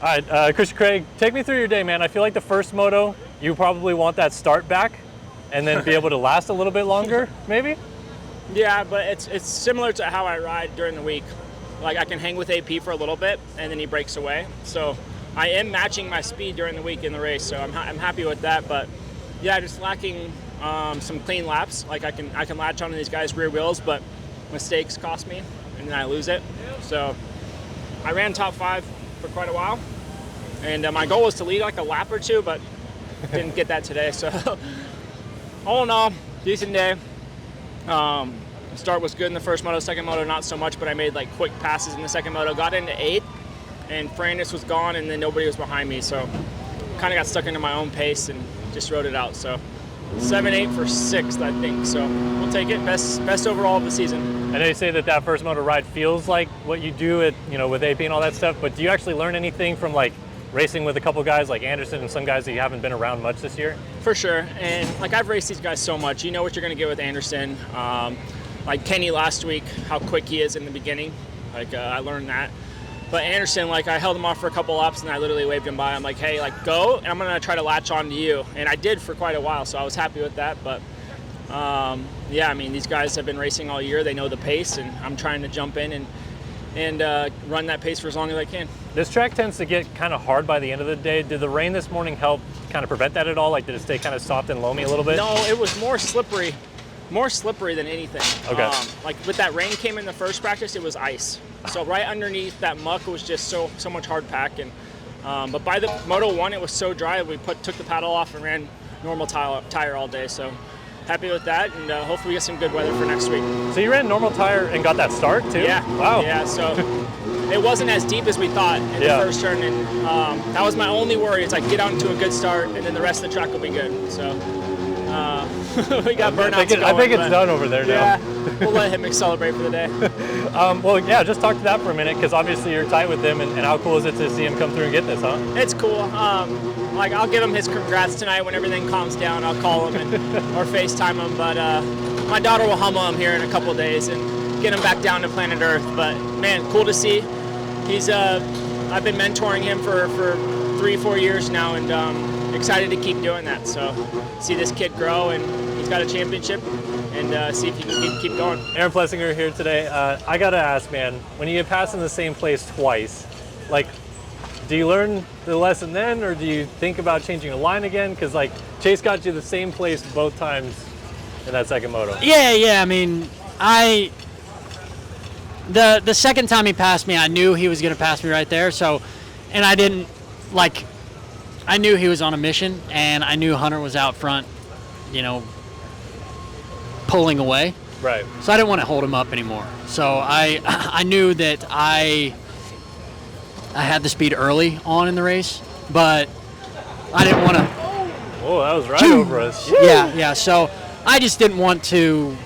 All right, Christian Craig, take me through your day, man. I feel like the first moto, you probably want that start back and then be able to last a little bit longer, maybe? Yeah, but it's similar to how I ride during the week. Like, I can hang with AP for a little bit, and then he breaks away. So I am matching my speed during the week in the race, so I'm happy with that. But, yeah, just lacking some clean laps. Like, I can latch onto these guys' rear wheels, but mistakes cost me, and then I lose it. So I ran top 5 for quite a while, and my goal was to lead like a lap or two, but didn't get that today. So all in all, decent day. Start was good in the first moto, second moto not so much, but I made like quick passes in the second moto, got into 8th, and Frandis was gone, and then nobody was behind me, so kind of got stuck into my own pace and just rode it out. So 7-8 for 6th, I think, so we'll take it. Best overall of the season. I know you say that first moto ride feels like what you do at, with AP and all that stuff, but do you actually learn anything from like racing with a couple guys like Anderson and some guys that you haven't been around much this year? For sure, and like I've raced these guys so much, you know what you're going to get with Anderson. Like Kenny last week, how quick he is in the beginning, like I learned that. But Anderson, like I held him off for a couple laps and I literally waved him by. I'm like, hey, like go, and I'm going to try to latch on to you. And I did for quite a while, so I was happy with that. But yeah, I mean, these guys have been racing all year. They know the pace, and I'm trying to jump in and run that pace for as long as I can. This track tends to get kind of hard by the end of the day. Did the rain this morning help kind of prevent that at all? Like, did it stay kind of soft and loamy a little bit? No, it was more slippery than anything. Okay. Like with that rain came in the first practice, it was ice. So right underneath that muck was just so much hard pack. And but by the Moto 1, it was so dry, we took the paddle off and ran normal tire all day. So happy with that, and hopefully we get some good weather for next week. So you ran normal tire and got that start too? Yeah. Wow. Yeah, so it wasn't as deep as we thought in the first turn, and that was my only worry. It's like get out into a good start, and then the rest of the track will be good. So we got burnouts I think it's done over there now. Yeah, we'll let him celebrate for the day. Well, yeah, just talk to that for a minute, because obviously you're tight with him, and how cool is it to see him come through and get this, huh? It's cool. Like I'll give him his congrats tonight when everything calms down. I'll call him or FaceTime him. But my daughter will hummel him here in a couple of days and get him back down to planet Earth. But man, cool to see. He's I've been mentoring him for 3-4 years now, and excited to keep doing that. So see this kid grow, and he's got a championship, and see if he can keep going. Aaron Plessinger here today. I gotta ask, man, when you get passed in the same place twice, like, do you learn the lesson then, or do you think about changing a line again? Because like Chase got you the same place both times in that second moto. Yeah. I mean, the second time he passed me, I knew he was going to pass me right there. So, and I knew he was on a mission, and I knew Hunter was out front, pulling away. Right. So I didn't want to hold him up anymore. So I knew that I had the speed early on in the race, but I didn't want to. Oh, that was right over us. Yeah. So I just didn't want to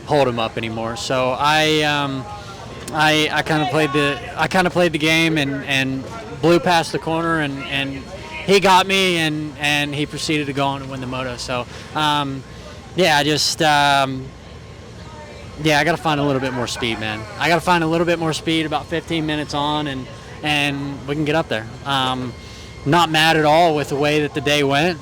hold him up anymore. So I kind of played the game and blew past the corner, and he got me, and he proceeded to go on and win the moto. So I got to find a little bit more speed, man. I got to find a little bit more speed about 15 minutes on, and we can get up there. Not mad at all with the way that the day went.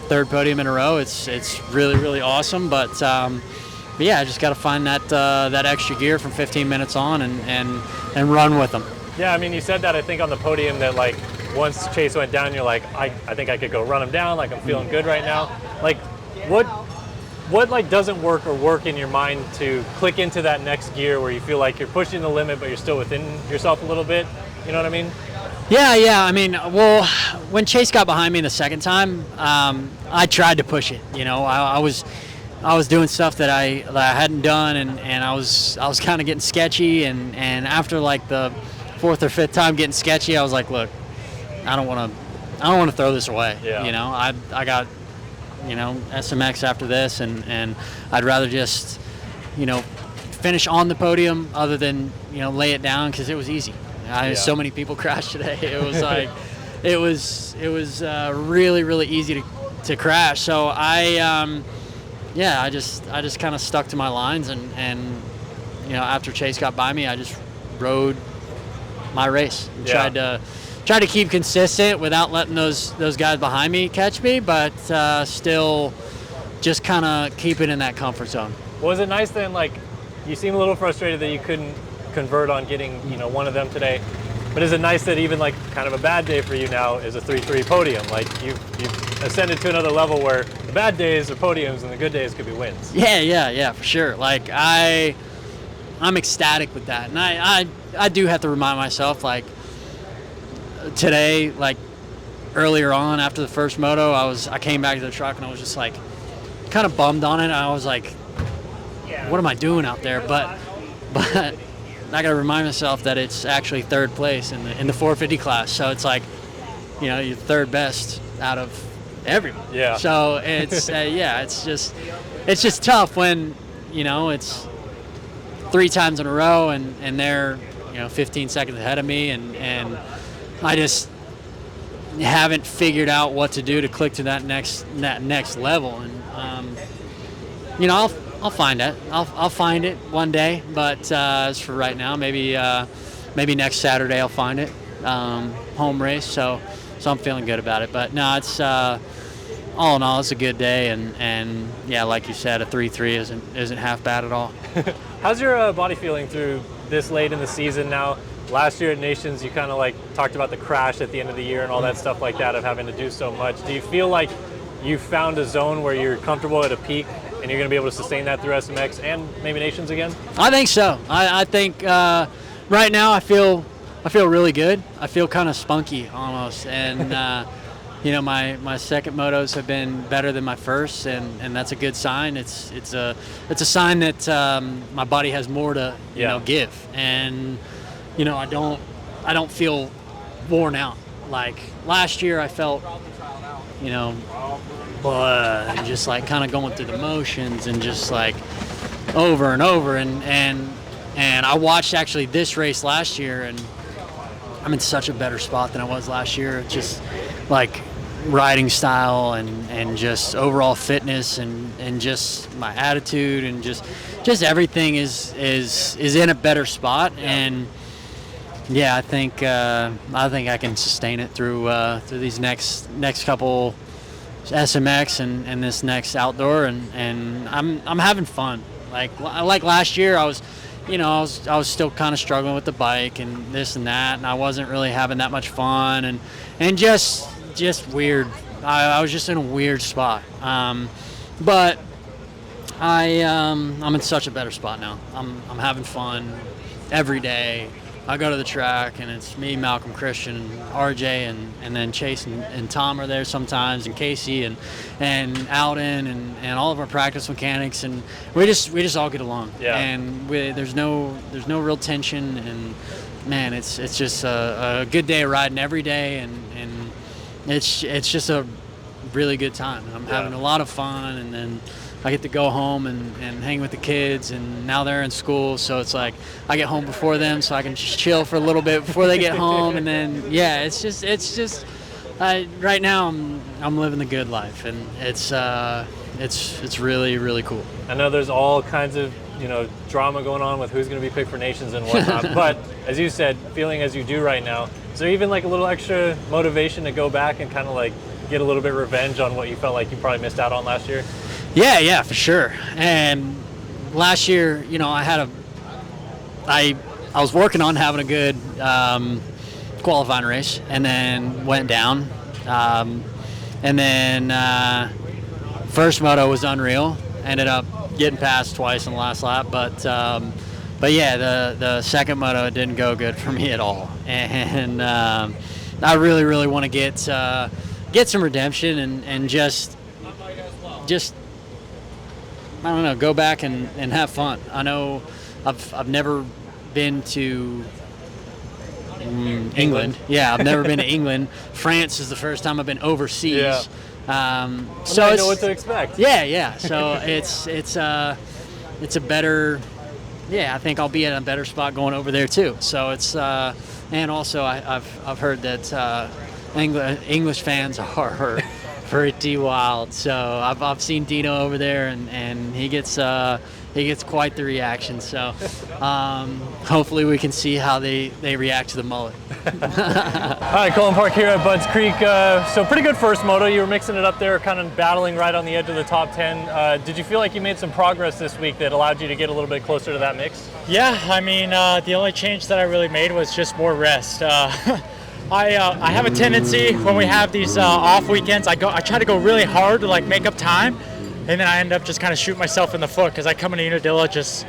Third podium in a row. It's really, really awesome. But yeah, I just got to find that extra gear from 15 minutes on and run with them. Yeah, I mean, you said that I think on the podium that like once Chase went down, you're like, I think I could go run him down. Like I'm feeling good right now. Like what like doesn't work or work in your mind to click into that next gear where you feel like you're pushing the limit, but you're still within yourself a little bit? You know what I mean? Yeah. I mean, well, when Chase got behind me the second time, I tried to push it. I was doing stuff that I hadn't done, and I was kind of getting sketchy, and after like the 4th or 5th time getting sketchy, I was like, look, I don't want to throw this away. Yeah. I got SMX after this, and I'd rather just finish on the podium other than lay it down, because it was easy. So many people crashed today. It was like it was really, really easy to crash. So I just kind of stuck to my lines, and after Chase got by me, I just rode my race and try to keep consistent without letting those guys behind me catch me, but still just kind of keep it in that comfort zone. Was it nice then, like, you seem a little frustrated that you couldn't convert on getting, one of them today, but is it nice that even like kind of a bad day for you now is a 3-3 podium? Like you've ascended to another level where the bad days are podiums and the good days could be wins. Yeah, for sure. Like I'm ecstatic with that, and I do have to remind myself, like today, like earlier on after the first moto, I came back to the truck and I was just like kind of bummed on it. I was like, what am I doing out there? But I got to remind myself that it's actually third place in the 450 class. So it's like, you're third best out of everyone. Yeah. So it's it's just tough when it's 3 times in a row and they're 15 seconds ahead of me and I just haven't figured out what to do to click to that next level. And I'll find it. I'll find it one day, but as for right now, maybe next Saturday I'll find it. Home race, so I'm feeling good about it. But no, it's all in all, it's a good day, and yeah, like you said, a 3-3 isn't half bad at all. How's your body feeling through this late in the season now? Last year at Nations, you kind of like talked about the crash at the end of the year and all that stuff like that of having to do so much. Do you feel like you found a zone where you're comfortable at a peak and you're going to be able to sustain that through SMX and maybe Nations again? I think so. I think right now I feel really good. I feel kind of spunky almost, and my second motos have been better than my first, and that's a good sign. It's a sign that my body has more to give, and I don't feel worn out. Like last year, I felt and just like kind of going through the motions and just like over and over, and I watched actually this race last year, and I'm in such a better spot than I was last year. Just like riding style and just overall fitness and just my attitude and just everything is in a better spot. And yeah, I think I can sustain it through these next couple SMX and this next outdoor, and I'm having fun. Like last year, I was still kind of struggling with the bike and this and that, and I wasn't really having that much fun and just weird. I was just in a weird spot. But I'm in such a better spot now. I'm having fun every day. I go to the track, and it's me, Malcolm, Christian, and RJ, and then Chase and Tom are there sometimes, and Casey and Alden and all of our practice mechanics, and we just all get along. Yeah. And there's no real tension, and man, it's just a good day of riding every day, and it's just a really good time. I'm having a lot of fun, and then I get to go home and hang with the kids, and now they're in school, so it's like I get home before them, so I can just chill for a little bit before they get home, and then it's just right now I'm living the good life, and it's really, really cool. I know there's all kinds of drama going on with who's going to be picked for Nations and whatnot, but as you said, feeling as you do right now, is there even like a little extra motivation to go back and kind of like get a little bit of revenge on what you felt like you probably missed out on last year? Yeah, for sure. And last year, I was working on having a good qualifying race, and then went down. And then first moto was unreal. Ended up getting past twice in the last lap, but yeah, the second moto didn't go good for me at all. And I really, really want to get some redemption and just I don't know, go back and have fun. I know I've never been to England. Yeah, I've never been to England. France is the first time I've been overseas. Yeah. So I know what to expect. Yeah. So it's a better. Yeah, I think I'll be in a better spot going over there too. So it's and also I've heard that English fans are pretty wild. So I've seen Dino over there, and he gets he gets quite the reaction. So hopefully we can see how they react to the mullet. All right, Cullin Park here at Budds Creek. So pretty good first moto. You were mixing it up there, kind of battling right on the edge of the top 10. Did you feel like you made some progress this week that allowed you to get a little bit closer to that mix? Yeah, I mean, the only change that I really made was just more rest. I have a tendency when we have these off weekends, I try to go really hard to like make up time, and then I end up just kind of shooting myself in the foot because I come into Unadilla just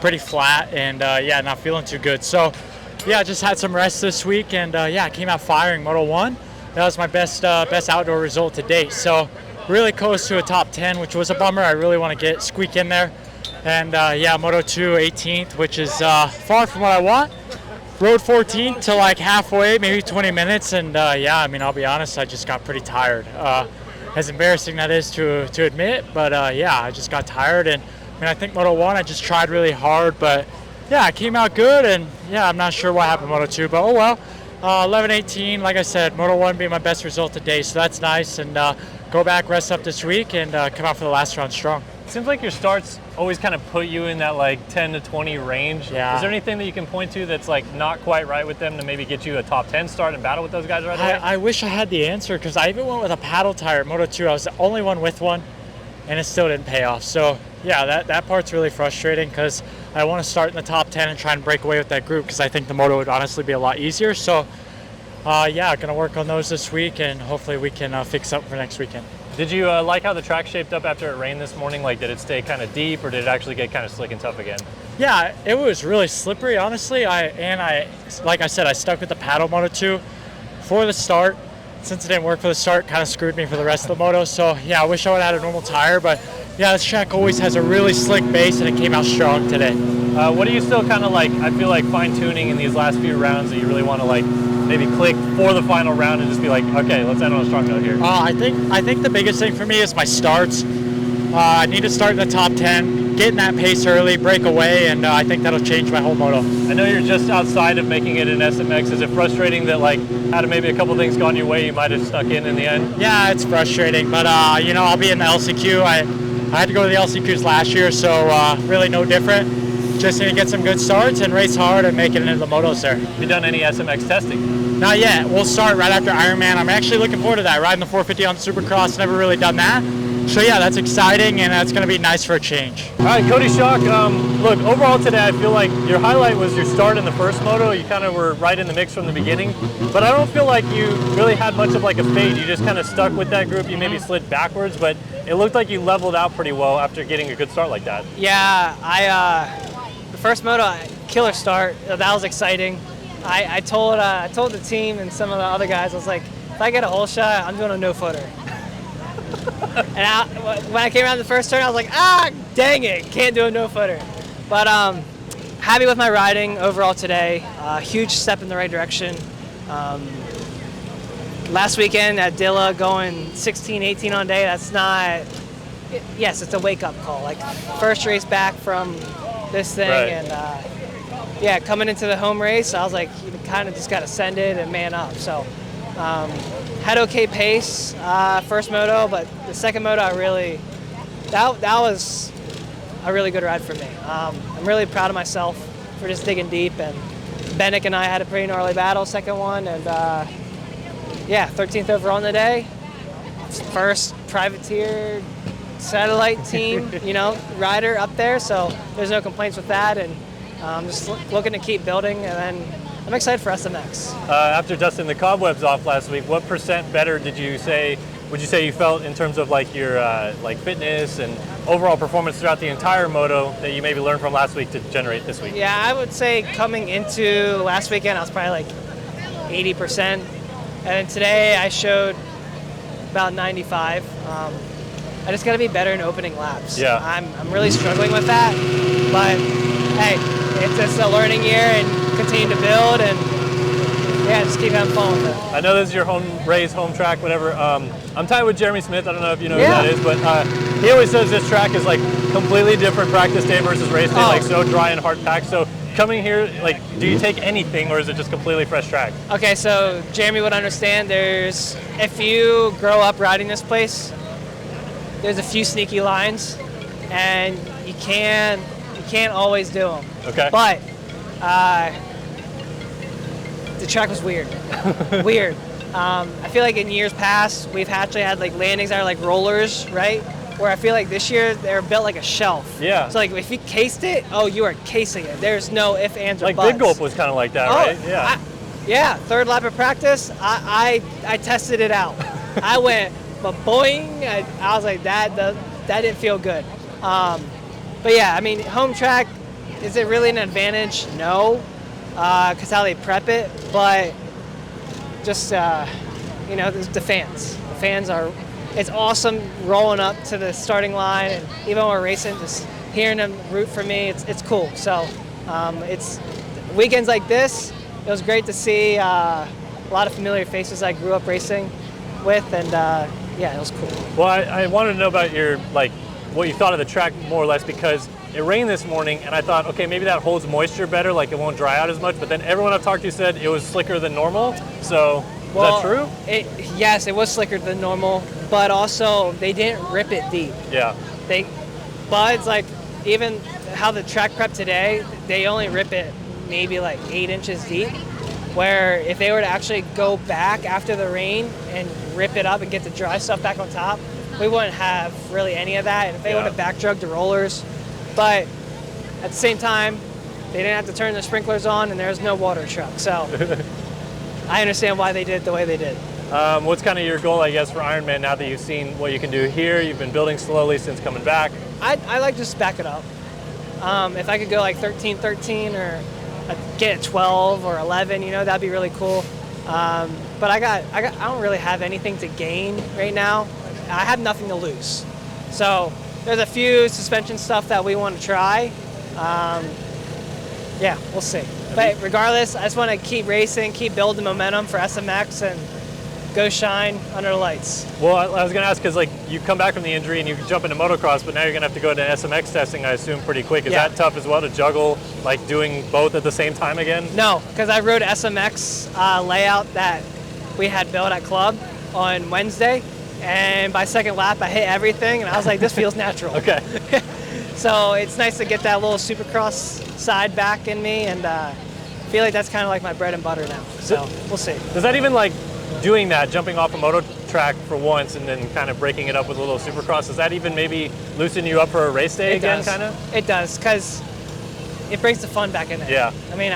pretty flat and yeah, not feeling too good. So yeah, I just had some rest this week, and yeah, I came out firing Moto 1. That was my best outdoor result to date. So really close to a top 10, which was a bummer. I really want to squeak in there. And yeah, Moto 2 18th, which is far from what I want. Rode 14 to like halfway, maybe 20 minutes, and yeah, I mean, I'll be honest, I just got pretty tired. As embarrassing that is to admit, but yeah, I just got tired, and I mean, I think Moto 1, I just tried really hard, but yeah, I came out good, and yeah, I'm not sure what happened Moto 2, but oh well. 11-18, like I said, Moto 1 being my best result today, so that's nice, and go back, rest up this week, and come out for the last round strong. It seems like your starts always kind of put you in that like 10 to 20 range. Yeah. Is there anything that you can point to that's like not quite right with them to maybe get you a top 10 start and battle with those guys right away? I wish I had the answer, because I even went with a paddle tire at Moto 2. I was the only one with one, and it still didn't pay off. So yeah, that part's really frustrating, because I want to start in the top 10 and try and break away with that group, because I think the moto would honestly be a lot easier. So yeah, going to work on those this week, and hopefully we can fix up for next weekend. Did you like how the track shaped up after it rained this morning? Like, did it stay kind of deep, or did it actually get kind of slick and tough again? Yeah, it was really slippery, honestly. Like I said, I stuck with the paddle Moto 2 for the start. Since it didn't work for the start, kind of screwed me for the rest of the moto. So yeah, I wish I would have had a normal tire, but yeah, this track always has a really slick base, and it came out strong today. What are you still kind of like, I feel like, fine-tuning in these last few rounds that you really want to like maybe click for the final round and just be like, okay, let's end on a strong note here? I think the biggest thing for me is my starts. I need to start in the top 10, get in that pace early, break away, and I think that'll change my whole moto. I know you're just outside of making it in SMX. Is it frustrating that like had maybe a couple things gone your way, you might have stuck in the end? Yeah, it's frustrating, but you know, I'll be in the LCQ. I had to go to the LCQs last year, so really no different. Just need to get some good starts and race hard and make it into the motos there. Have you done any SMX testing? Not yet. We'll start right after Ironman. I'm actually looking forward to that, riding the 450 on Supercross. Never really done that. So yeah, that's exciting, and it's going to be nice for a change. All right, Coty Schock, look, overall today I feel like your highlight was your start in the first moto. You kind of were right in the mix from the beginning, but I don't feel like you really had much of like a fade. You just kind of stuck with that group. You maybe slid backwards, but it looked like you leveled out pretty well after getting a good start like that. Yeah, the first moto, killer start. That was exciting. I told the team and some of the other guys, I was like, if I get a hole shot, I'm doing a no-footer. And when I came around the first turn, I was like, dang it, can't do a no-footer. But happy with my riding overall today. Huge step in the right direction. Last weekend at Dilla, going 16, 18 on day, that's not, yes, it's a wake-up call. Like, first race back from this thing, right. And yeah, coming into the home race, I was like, you kind of just got to send it and man up. So had okay pace first moto, but the second moto, that was a really good ride for me. I'm really proud of myself for just digging deep, and Bennick and I had a pretty gnarly battle, second one, and yeah, 13th overall on the day. First privateer satellite team, you know, rider up there, so there's no complaints with that, and just looking to keep building, and then I'm excited for SMX. After dusting the cobwebs off last week, what % better would you say you felt in terms of like your like fitness and overall performance throughout the entire moto that you maybe learned from last week to generate this week? Yeah, I would say coming into last weekend, I was probably like 80%, and then today I showed about 95. I just got to be better in opening laps. Yeah. I'm really struggling with that, but hey, it's just a learning year and continue to build, and yeah, just keep having fun with it. I know this is your home race, home track, whatever. I'm tied with Jeremy Smith. I don't know if you know who that is, but he always says this track is like completely different practice day versus race day, like so dry and hard packed. So coming here, like, do you take anything, or is it just completely fresh track? Okay, so Jeremy would understand. If you grow up riding this place, there's a few sneaky lines, and you can't always do them. Okay. But the track was weird. Weird. I feel like in years past, we've actually had like landings that are like rollers, right? Where I feel like this year they're built like a shelf. Yeah. So like if you cased it, oh, you are casing it. There's no ifs, ands, or Like buts. Big Gulp was kind of like that, right? Yeah. Yeah, third lap of practice, I tested it out. I went, but boing, I was like, that didn't feel good. But yeah, I mean, home track, is it really an advantage? No, because how they prep it, but just, you know, the fans. The fans are, it's awesome rolling up to the starting line, and even when we're racing, just hearing them root for me, it's cool. So it's weekends like this, it was great to see a lot of familiar faces I grew up racing with, and yeah, it was cool. Well, I wanted to know about your, like, what you thought of the track more or less, because it rained this morning and I thought, okay, maybe that holds moisture better, like it won't dry out as much, but then everyone I've talked to said it was slicker than normal. So is that true? Yes, it was slicker than normal, but also they didn't rip it deep. Yeah. But it's like, even how the track prep today, they only rip it maybe like 8 inches deep, where if they were to actually go back after the rain and rip it up and get the dry stuff back on top, we wouldn't have really any of that, and if they would have back drugged the rollers. But at the same time, they didn't have to turn the sprinklers on, and there's no water truck, so I understand why they did it the way they did. What's kind of your goal, I guess, for Ironman now that you've seen what you can do here? You've been building slowly since coming back. I like just back it up. If I could go like 13-13 or get 12 or 11, you know, that'd be really cool. But I don't really have anything to gain right now. I have nothing to lose. So there's a few suspension stuff that we want to try. Yeah, we'll see. But regardless, I just want to keep racing, keep building momentum for SMX, and go shine under the lights. Well, I was going to ask, because like you come back from the injury and you jump into motocross, but now you're going to have to go to SMX testing, I assume, pretty quick. Is that tough as well to juggle, like doing both at the same time again? No, because I rode SMX layout that we had built at Club on Wednesday, and by second lap I hit everything, and I was like, this feels natural. Okay. So it's nice to get that little Supercross side back in me, and I feel like that's kind of like my bread and butter now. So we'll see. Does that even, like, doing that, jumping off a moto track for once and then kind of breaking it up with a little Supercross, does that even maybe loosen you up for a race day again, kind of? It does, because it brings the fun back in there. Yeah. I mean,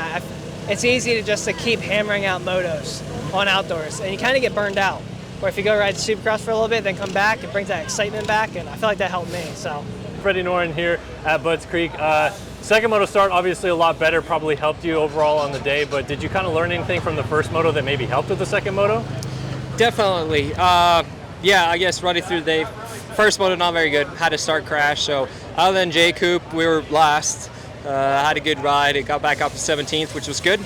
it's easy to keep hammering out motos on outdoors, and you kind of get burned out. Or if you go ride Supercross for a little bit, then come back, it brings that excitement back, and I feel like that helped me. So, Freddie Noren here at Budds Creek. Second moto start, obviously a lot better, probably helped you overall on the day, but did you kind of learn anything from the first moto that maybe helped with the second moto? Definitely. Yeah, I guess running through the day, first moto not very good, had a start crash, so other than J Coop, we were last. Had a good ride, it got back up to 17th, which was good.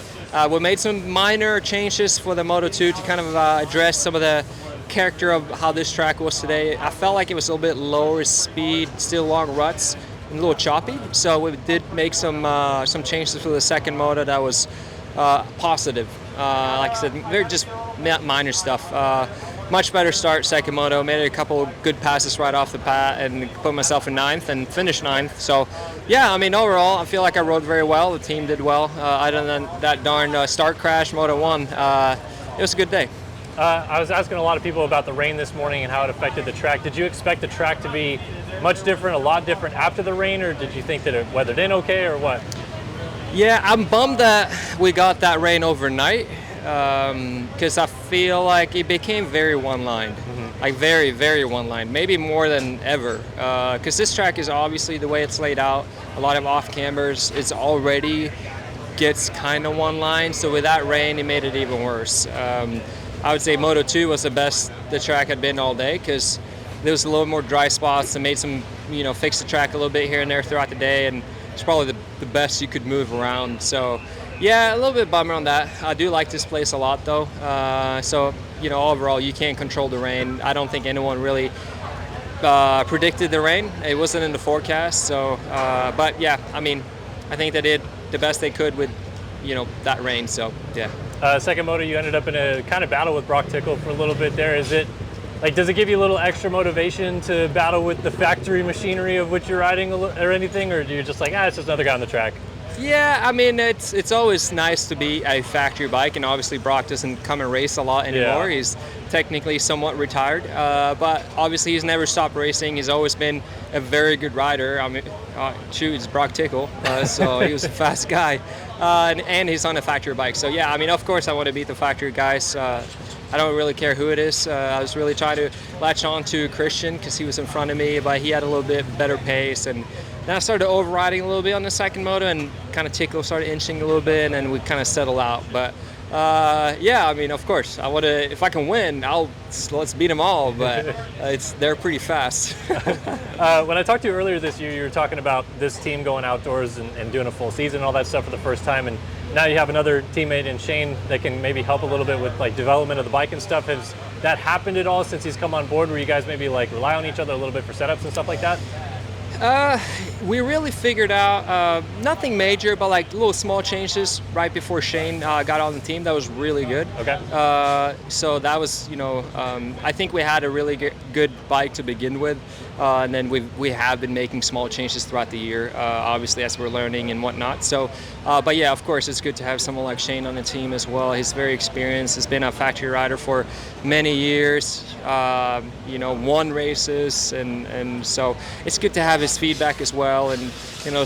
We made some minor changes for the Moto 2 to kind of address some of the character of how this track was today. I felt like it was a little bit lower speed, still long ruts, and a little choppy. So we did make some changes for the second moto that was positive. Like I said, they're just minor stuff. Much better start second moto. Made a couple good passes right off the pat and put myself in 9th and finished 9th. So yeah, I mean, overall, I feel like I rode very well. The team did well. Other than that darn start crash, Moto 1, it was a good day. I was asking a lot of people about the rain this morning and how it affected the track. Did you expect the track to be much different, a lot different after the rain, or did you think that it weathered in okay, or what? Yeah, I'm bummed that we got that rain overnight, because I feel like it became very one-lined, like very, very one-lined, maybe more than ever, because this track is obviously the way it's laid out, a lot of off-cambers, it's already gets kind of one-lined, so with that rain, it made it even worse. I would say Moto 2 was the best the track had been all day, because there was a little more dry spots and made some, fix the track a little bit here and there throughout the day, and it's probably the best you could move around. So yeah, a little bit bummer on that. I do like this place a lot though. So overall you can't control the rain. I don't think anyone really predicted the rain. It wasn't in the forecast. So but yeah, I mean, I think they did the best they could with that rain. So yeah. Second moto, you ended up in a kind of battle with Brock Tickle for a little bit there. Is it like, does it give you a little extra motivation to battle with the factory machinery of which you're riding or anything, or do you just like, it's just another guy on the track? Yeah, I mean, it's always nice to be a factory bike, and obviously Brock doesn't come and race a lot anymore. Yeah. He's technically somewhat retired, but obviously he's never stopped racing. He's always been a very good rider. I mean, it's Brock Tickle, so he was a fast guy, and he's on a factory bike. So yeah, I mean, of course I want to beat the factory guys. I don't really care who it is. I was really trying to latch on to Christian because he was in front of me, but he had a little bit better pace, and then I started overriding a little bit on the second moto, and kind of Tickle started inching a little bit, and then we kind of settled out. But yeah, I mean, of course, I want to. If I can win, let's beat them all. But they're pretty fast. When I talked to you earlier this year, you were talking about this team going outdoors and doing a full season and all that stuff for the first time, and now you have another teammate in Shane that can maybe help a little bit with like development of the bike and stuff. Has that happened at all since he's come on board, where you guys maybe like rely on each other a little bit for setups and stuff like that? We really figured out nothing major, but like little small changes right before Shane got on the team. That was really good. Okay. So that was, I think we had a really good bike to begin with, and then we have been making small changes throughout the year, obviously as we're learning and whatnot. So, but yeah, of course, it's good to have someone like Shane on the team as well. He's very experienced. He's been a factory rider for many years. Won races, and so it's good to have his feedback as well, and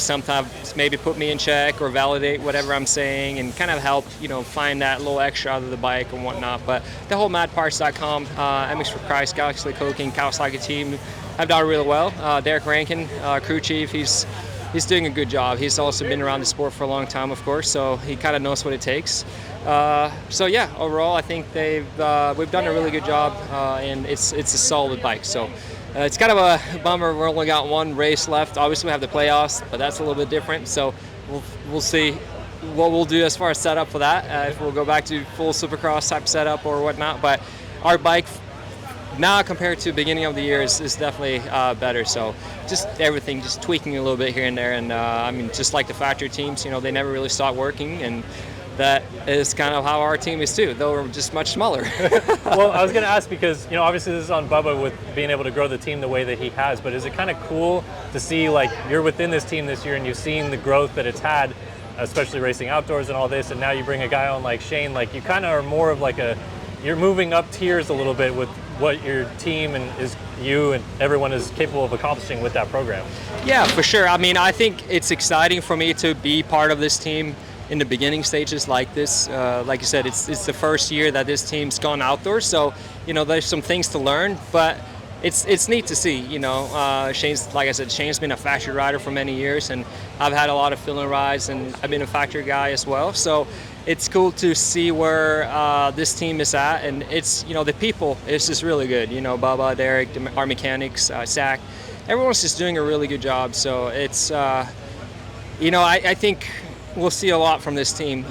sometimes maybe put me in check or validate whatever I'm saying, and kind of help find that little extra out of the bike and whatnot. But the whole madparts.com, MX for Christ, Galaxy Coking, Kawasaki team have done really well. Derek Rankin, crew chief, he's doing a good job. He's also been around the sport for a long time, of course, so he kind of knows what it takes. So yeah, overall, I think we've done a really good job, and it's a solid bike. So it's kind of a bummer we've only got one race left. Obviously, we have the playoffs, but that's a little bit different. So we'll see what we'll do as far as setup for that. If we'll go back to full Supercross type setup or whatnot. But our bike now compared to the beginning of the year is definitely better. So just everything, just tweaking a little bit here and there. And I mean, just like the factory teams, they never really stop working, and that is kind of how our team is too, though we're just much smaller. Well, I was going to ask because, obviously this is on Bubba with being able to grow the team the way that he has, but is it kind of cool to see, like, you're within this team this year and you've seen the growth that it's had, especially racing outdoors and all this, and now you bring a guy on like Shane, like you kind of are more of like you're moving up tiers a little bit with what your team and you and everyone is capable of accomplishing with that program. Yeah, for sure. I mean, I think it's exciting for me to be part of this team in the beginning stages like this. Like you said, it's the first year that this team's gone outdoors, so there's some things to learn, but it's neat to see. Shane's, like I said, Shane's been a factory rider for many years, and I've had a lot of fill-in rides, and I've been a factory guy as well. So it's cool to see where this team is at, and it's the people is just really good. Bubba, Derek, our mechanics, Zach, everyone's just doing a really good job. So it's I think we'll see a lot from this team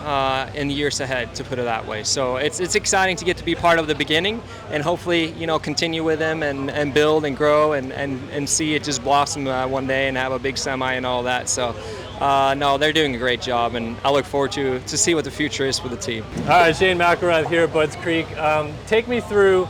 in the years ahead, to put it that way. So it's exciting to get to be part of the beginning, and hopefully continue with them and build and grow and see it just blossom one day and have a big semi and all that. So no, they're doing a great job, and I look forward to see what the future is for the team. All right, Shane McElrath here at Budds Creek. Take me through,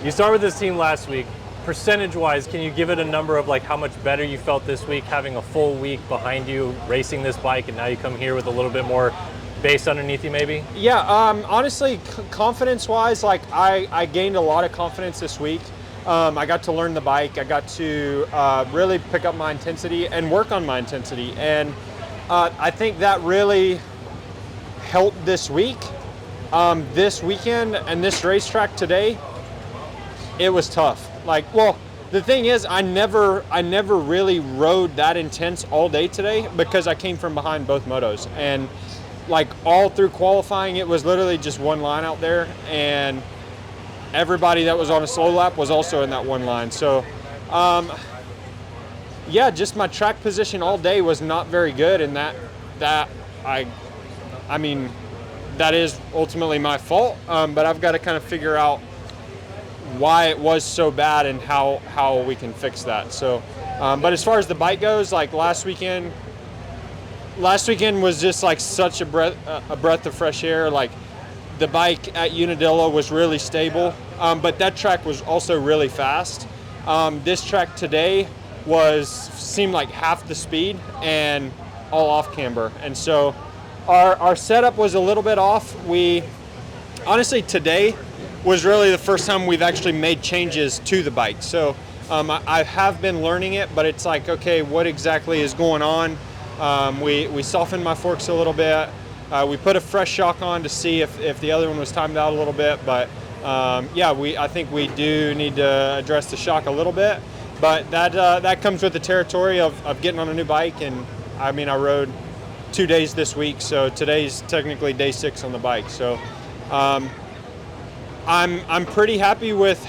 you started with this team last week. Percentage-wise, can you give it a number of like how much better you felt this week, having a full week behind you racing this bike, and now you come here with a little bit more base underneath you maybe? Yeah, honestly, confidence-wise, like I gained a lot of confidence this week. I got to learn the bike. I got to really pick up my intensity and work on my intensity, and I think that really helped this week. This weekend and this racetrack today, it was tough. The thing is, I never really rode that intense all day today because I came from behind both motos, and like all through qualifying, it was literally just one line out there, and everybody that was on a slow lap was also in that one line. So, yeah, just my track position all day was not very good, and that I mean, that is ultimately my fault. But I've got to kind of figure out why it was so bad and how we can fix that. So, but as far as the bike goes, like last weekend was just like such a breath of fresh air. Like the bike at Unadilla was really stable, but that track was also really fast. This track today seemed like half the speed and all off camber, and so our setup was a little bit off. Honestly, today was really the first time we've actually made changes to the bike. So I have been learning it, but it's like, okay, what exactly is going on? We softened my forks a little bit. We put a fresh shock on to see if the other one was timed out a little bit, but I think we do need to address the shock a little bit. But that comes with the territory of getting on a new bike, and I mean, I rode 2 days this week, so today's technically day 6 on the bike. So I'm pretty happy with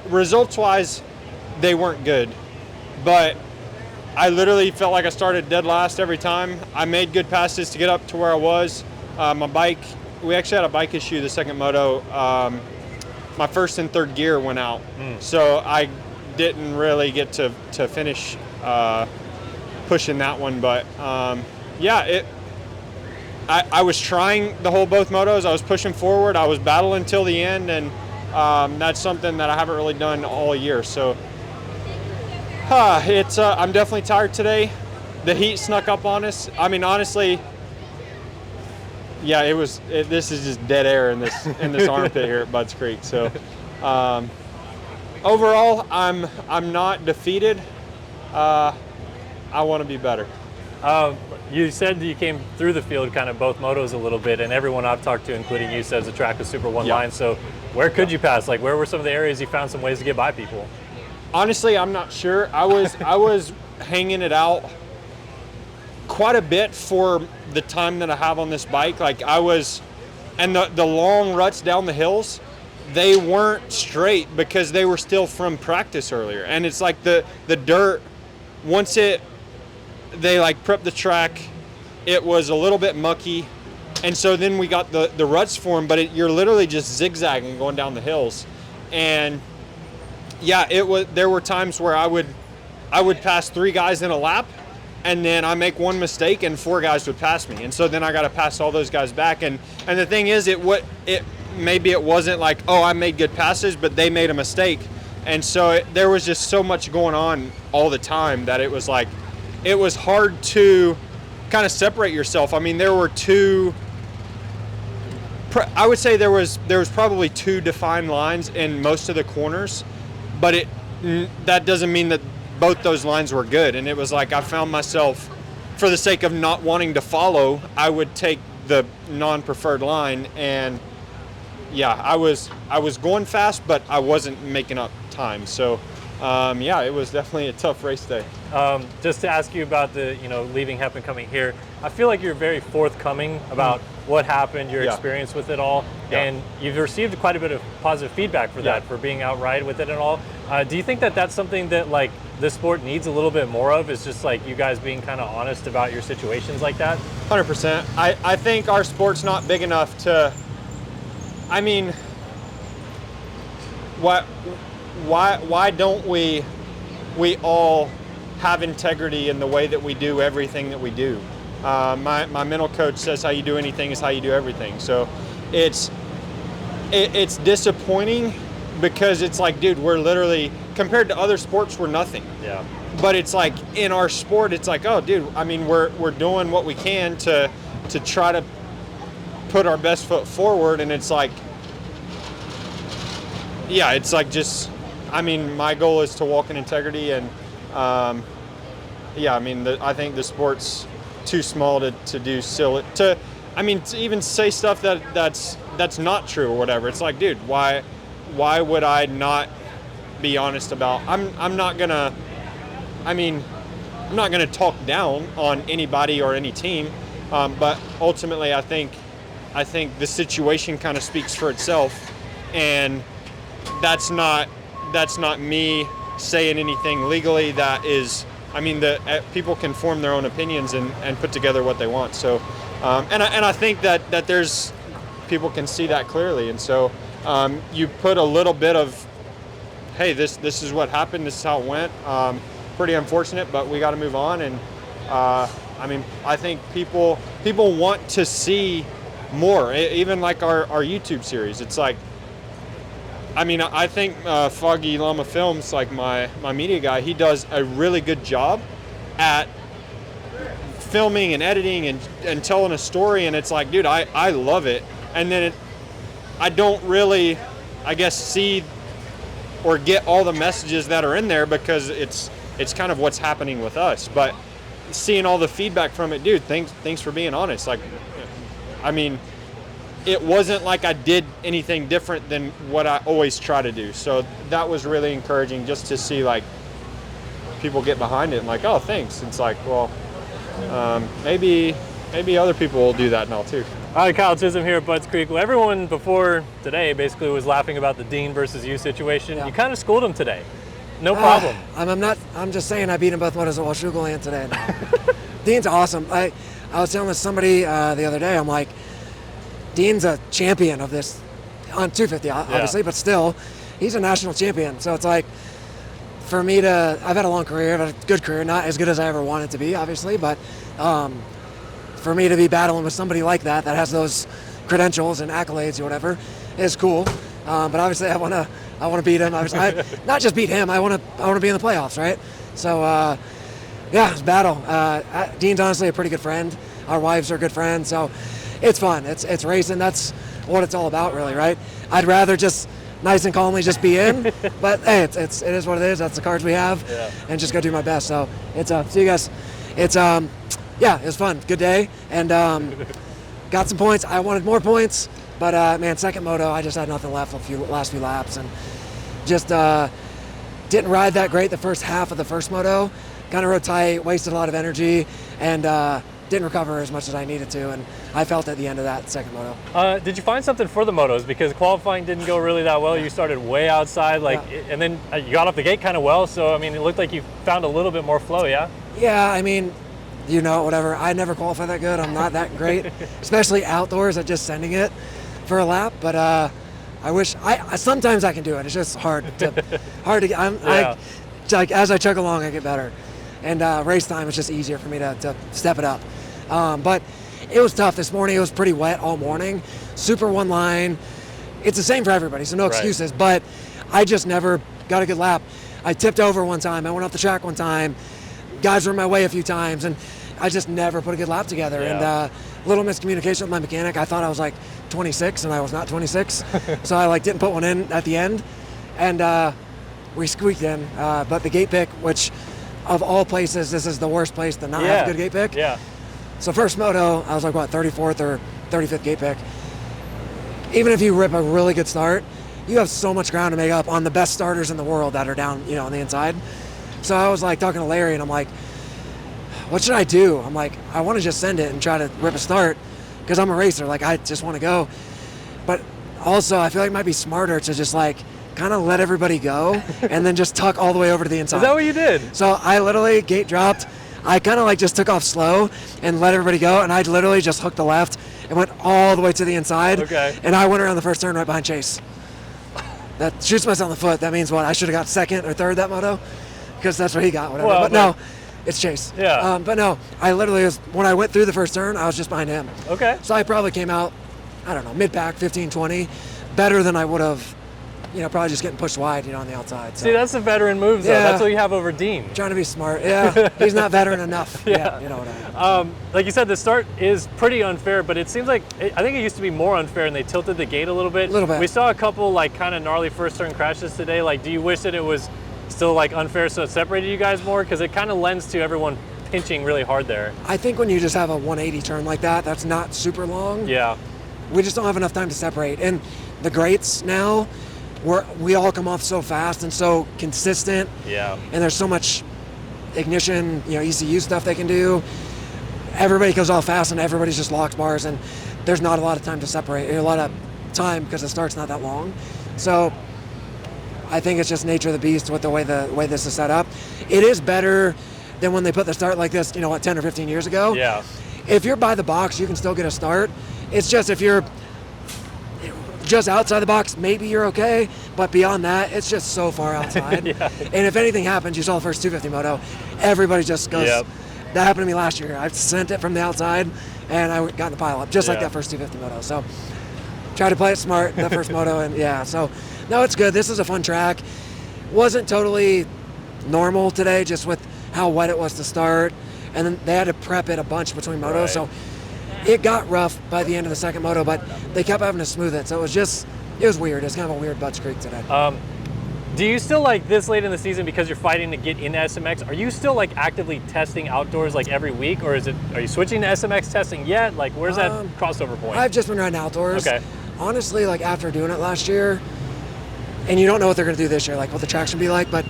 results-wise, they weren't good, but I literally felt like I started dead last every time. I made good passes to get up to where I was. My bike, we actually had a bike issue the second moto. My first and third gear went out, so I didn't really get to finish pushing that one. But I was trying the whole both motos. I was pushing forward. I was battling till the end, and that's something that I haven't really done all year. So I'm definitely tired today. The heat snuck up on us. I mean, honestly, yeah, this is just dead air in this armpit here at Budds Creek. So overall, I'm not defeated. I want to be better. You said you came through the field kind of both motos a little bit, and everyone I've talked to, including you, says the track was super one line. So where could you pass? Like, where were some of the areas you found some ways to get by people? Honestly, I'm not sure. I was hanging it out quite a bit for the time that I have on this bike. Like and the long ruts down the hills, they weren't straight because they were still from practice earlier. And it's like the dirt, once they like prepped the track, it was a little bit mucky, and so then we got the ruts formed, but you're literally just zigzagging going down the hills. And yeah, there were times where I would pass 3 guys in a lap, and then I make one mistake and 4 guys would pass me, and so then I got to pass all those guys back. And the thing is, maybe it wasn't like, oh, I made good passes, but they made a mistake, and so there was just so much going on all the time that it was like, it was hard to kind of separate yourself. I mean, there were I would say there was probably 2 defined lines in most of the corners, but that doesn't mean that both those lines were good. And it was like, I found myself, for the sake of not wanting to follow, I would take the non-preferred line, and yeah, I was going fast, but I wasn't making up time. So it was definitely a tough race day. Just to ask you about the, leaving Hep and coming here, I feel like you're very forthcoming about what happened, your experience with it all, and you've received quite a bit of positive feedback for that, for being outright with it and all. Do you think that that's something that like the sport needs a little bit more of, is just like you guys being kind of honest about your situations like that? 100%. I think our sport's not big enough to, I mean, why don't we all have integrity in the way that we do everything that we do? My mental coach says how you do anything is how you do everything. So it's disappointing because it's like, dude, we're literally, compared to other sports, we're nothing. Yeah. But it's like, in our sport, it's like, oh, dude, I mean, we're doing what we can to try to put our best foot forward, and it's like, yeah, it's like just, I mean, my goal is to walk in integrity, and I mean, I think the sport's too small to do silly, to even say stuff that's not true or whatever. It's like, dude, why would I not be honest about? I'm not gonna talk down on anybody or any team, but ultimately I think the situation kind of speaks for itself, and that's not me saying anything legally that is, I mean, people can form their own opinions and put together what they want. So, and I think that there's, people can see that clearly. And so you put a little bit of, hey, this is what happened, this is how it went. Pretty unfortunate, but we got to move on. And I mean, I think people want to see more. Even like our YouTube series, it's like, I mean, I think Foggy Llama Films, like my media guy, he does a really good job at filming and editing and telling a story, and it's like, dude, I love it. And then I don't really, I guess, see or get all the messages that are in there because it's kind of what's happening with us. But seeing all the feedback from it, dude, thanks for being honest. Like, I mean, it wasn't like I did anything different than what I always try to do. So that was really encouraging just to see like people get behind it and like, oh, thanks. It's like, well, maybe other people will do that now too. All right, Kyle Chisholm here at Butts Creek. Well, everyone before today basically was laughing about the Dean versus you situation. Yeah. You kind of schooled him today. No problem. I'm just saying I beat him both motos at Washougal today. Dean's awesome. I was telling this somebody the other day, I'm like, Dean's a champion of this on 250, obviously, but still, he's a national champion. So it's like, for me I've had a long career, I've had a good career, not as good as I ever wanted to be, obviously, but for me to be battling with somebody like that has those credentials and accolades or whatever is cool. But obviously I want to beat him. Not just beat him, I want to be in the playoffs, right? So yeah, it's battle. Dean's honestly a pretty good friend. Our wives are good friends, so it's fun. It's racing. That's what it's all about, really, right? I'd rather just nice and calmly just be in, but hey, it is what it is. That's the cards we have, and just go do my best. So it's see you guys. It's yeah, it was fun. Good day, and got some points. I wanted more points, but man, second moto, I just had nothing left last few laps, and just didn't ride that great the first half of the first moto. Kind of rode tight, wasted a lot of energy, and didn't recover as much as I needed to, and I felt at the end of that second moto. Did you find something for the motos? Because qualifying didn't go really that well. You started way outside, and then you got off the gate kind of well, so I mean, it looked like you found a little bit more flow, yeah? Yeah, I mean, whatever. I never qualify that good. I'm not that great, especially outdoors at just sending it for a lap, but I wish, sometimes I can do it. It's just hard to get, like as I chug along, I get better. And race time, it's just easier for me to step it up. But it was tough this morning. It was pretty wet all morning. Super one line. It's the same for everybody, so no excuses. But I just never got a good lap. I tipped over one time. I went off the track one time. Guys were in my way a few times, and I just never put a good lap together. Yeah. And little miscommunication with my mechanic. I thought I was like 26, and I was not 26. So I didn't put one in at the end, and we squeaked in. But the gate pick, which of all places, this is the worst place to not have a good gate pick. Yeah. So first moto, I was like, 34th or 35th gate pick. Even if you rip a really good start, you have so much ground to make up on the best starters in the world that are down, on the inside. So I was talking to Larry, and I'm like, what should I do? I'm like, I want to just send it and try to rip a start because I'm a racer. I just want to go. But also, I feel like it might be smarter to just kind of let everybody go and then just tuck all the way over to the inside. Is that what you did? So I literally gate dropped. I kind of just took off slow and let everybody go, and I literally just hooked the left and went all the way to the inside. Okay. And I went around the first turn right behind Chase. That shoots myself in the foot. That means what? I should have got second or third that moto because that's what he got, whatever. Well, but no, it's Chase. Yeah. But no, I literally when I went through the first turn, I was just behind him. Okay. So I probably came out, I don't know, mid-pack, 15, 20, better than I would have, probably just getting pushed wide, on the outside. So. See, that's a veteran move, though. Yeah. That's what you have over Dean. Trying to be smart. Yeah, he's not veteran enough. Yeah, you know what I mean. Like you said, the start is pretty unfair, but it seems like, I think it used to be more unfair, and they tilted the gate a little bit. A little bit. We saw a couple, kind of gnarly first turn crashes today. Do you wish that it was still, unfair so it separated you guys more? Because it kind of lends to everyone pinching really hard there. I think when you just have a 180 turn like that, that's not super long. Yeah. We just don't have enough time to separate. And the greats now, we all come off so fast and so consistent. Yeah. And there's so much ignition, ECU stuff they can do. Everybody goes off fast and everybody's just locked bars, and there's not a lot of time to separate. A lot of time because the start's not that long. So I think it's just nature of the beast with the way this is set up. It is better than when they put the start like this, 10 or 15 years ago. Yeah. If you're by the box, you can still get a start. It's just if you're just outside the box, maybe you're okay, but beyond that, it's just so far outside. Yeah. And if anything happens, you saw the first 250 moto, everybody just goes. Yep. That happened to me last year. I sent it from the outside, and I got in the pile up just like Yeah. that first 250 moto. So try to play it smart that first moto, and yeah. So no, it's good. This is a fun track. Wasn't totally normal today, just with how wet it was to start, and then they had to prep it a bunch between motos. Right. So it got rough by the end of the second moto, but they kept having to smooth it. So it was weird. It was kind of a weird Butts Creek today. Do you still like this late in the season because you're fighting to get into SMX? Are you still like actively testing outdoors like every week, or are you switching to SMX testing yet? Like, where's that crossover point? I've just been riding outdoors. Okay. Honestly, like after doing it last year, and you don't know what they're going to do this year, like what the track's going to be like, but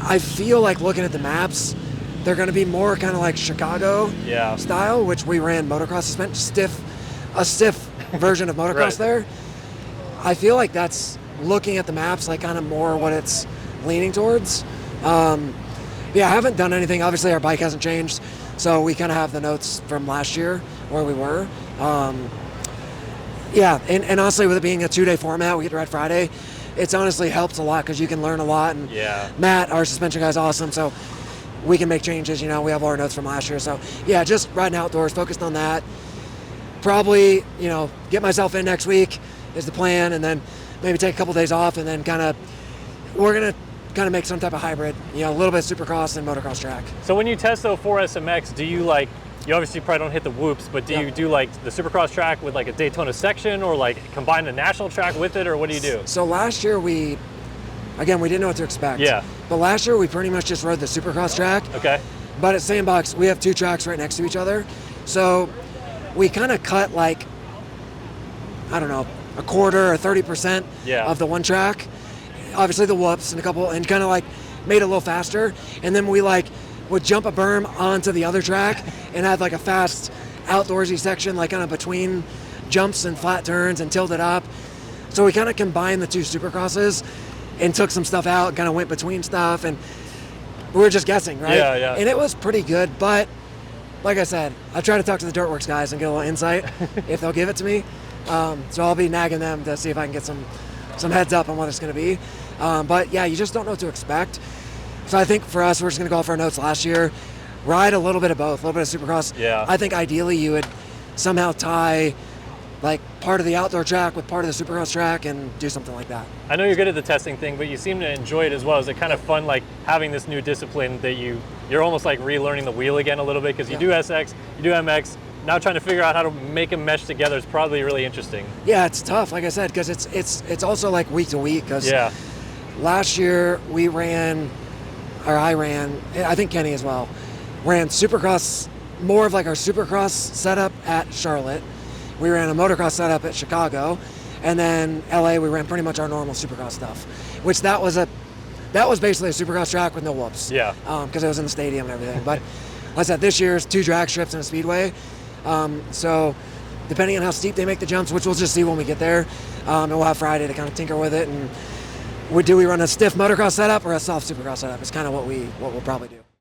I feel like looking at the maps, they're going to be more kind of like Chicago Yeah. style, which we ran motocross suspension, a stiff version of motocross Right. there. I feel like that's looking at the maps, like kind of more what it's leaning towards. Yeah, I haven't done anything. Obviously, our bike hasn't changed, so we kind of have the notes from last year where we were. Yeah, and honestly, with it being a 2-day format, we get to ride Friday. It's honestly helped a lot because you can learn a lot. And Yeah. Matt, our suspension guy, is awesome, so we can make changes. You know, we have all our notes from last year. So yeah, just riding outdoors, focused on that. Probably, get myself in next week is the plan, and then maybe take a couple days off, and then we're gonna make some type of hybrid. A little bit of supercross and motocross track. So when you test though for SMX, do you you obviously probably don't hit the whoops, but do you do like the supercross track with like a Daytona section, or like combine the national track with it, or what do you do? So last year we didn't know what to expect. Yeah. But last year we pretty much just rode the supercross track. Okay. But at Sandbox, we have two tracks right next to each other. So we kind of cut like, I don't know, a quarter or 30% Yeah. of the one track. Obviously the whoops and a couple, and kind of like made it a little faster. And then we would jump a berm onto the other track and had like a fast outdoorsy section, like kind of between jumps and flat turns and tilted up. So we kind of combined the two supercrosses and took some stuff out, kind of went between stuff, and we were just guessing, right? Yeah, yeah. And it was pretty good, but like I said, I try to talk to the Dirtworks guys and get a little insight if they'll give it to me. So I'll be nagging them to see if I can get some heads up on what it's going to be. But yeah, you just don't know what to expect. So I think for us, we're just going to go off our notes last year, ride a little bit of both, a little bit of supercross. Yeah. I think ideally you would somehow tie like part of the outdoor track with part of the supercross track and do something like that. I know you're good at the testing thing, but you seem to enjoy it as well. Is it kind of fun, like having this new discipline that you're almost like relearning the wheel again a little bit, because you do SX, you do MX, now trying to figure out how to make them mesh together is probably really interesting. Yeah, it's tough, like I said, because it's also like week to week. Because Yeah. last year I ran, I think Kenny as well, ran supercross, more of like our supercross setup at Charlotte. We ran a motocross setup at Chicago, and then LA we ran pretty much our normal supercross stuff, which that was basically a supercross track with no whoops. Yeah. Because it was in the stadium and everything. But like I said, this year's 2 drag strips and a speedway. So depending on how steep they make the jumps, which we'll just see when we get there, and we'll have Friday to kind of tinker with it. And do we run a stiff motocross setup or a soft supercross setup? It's kind of what we'll probably do.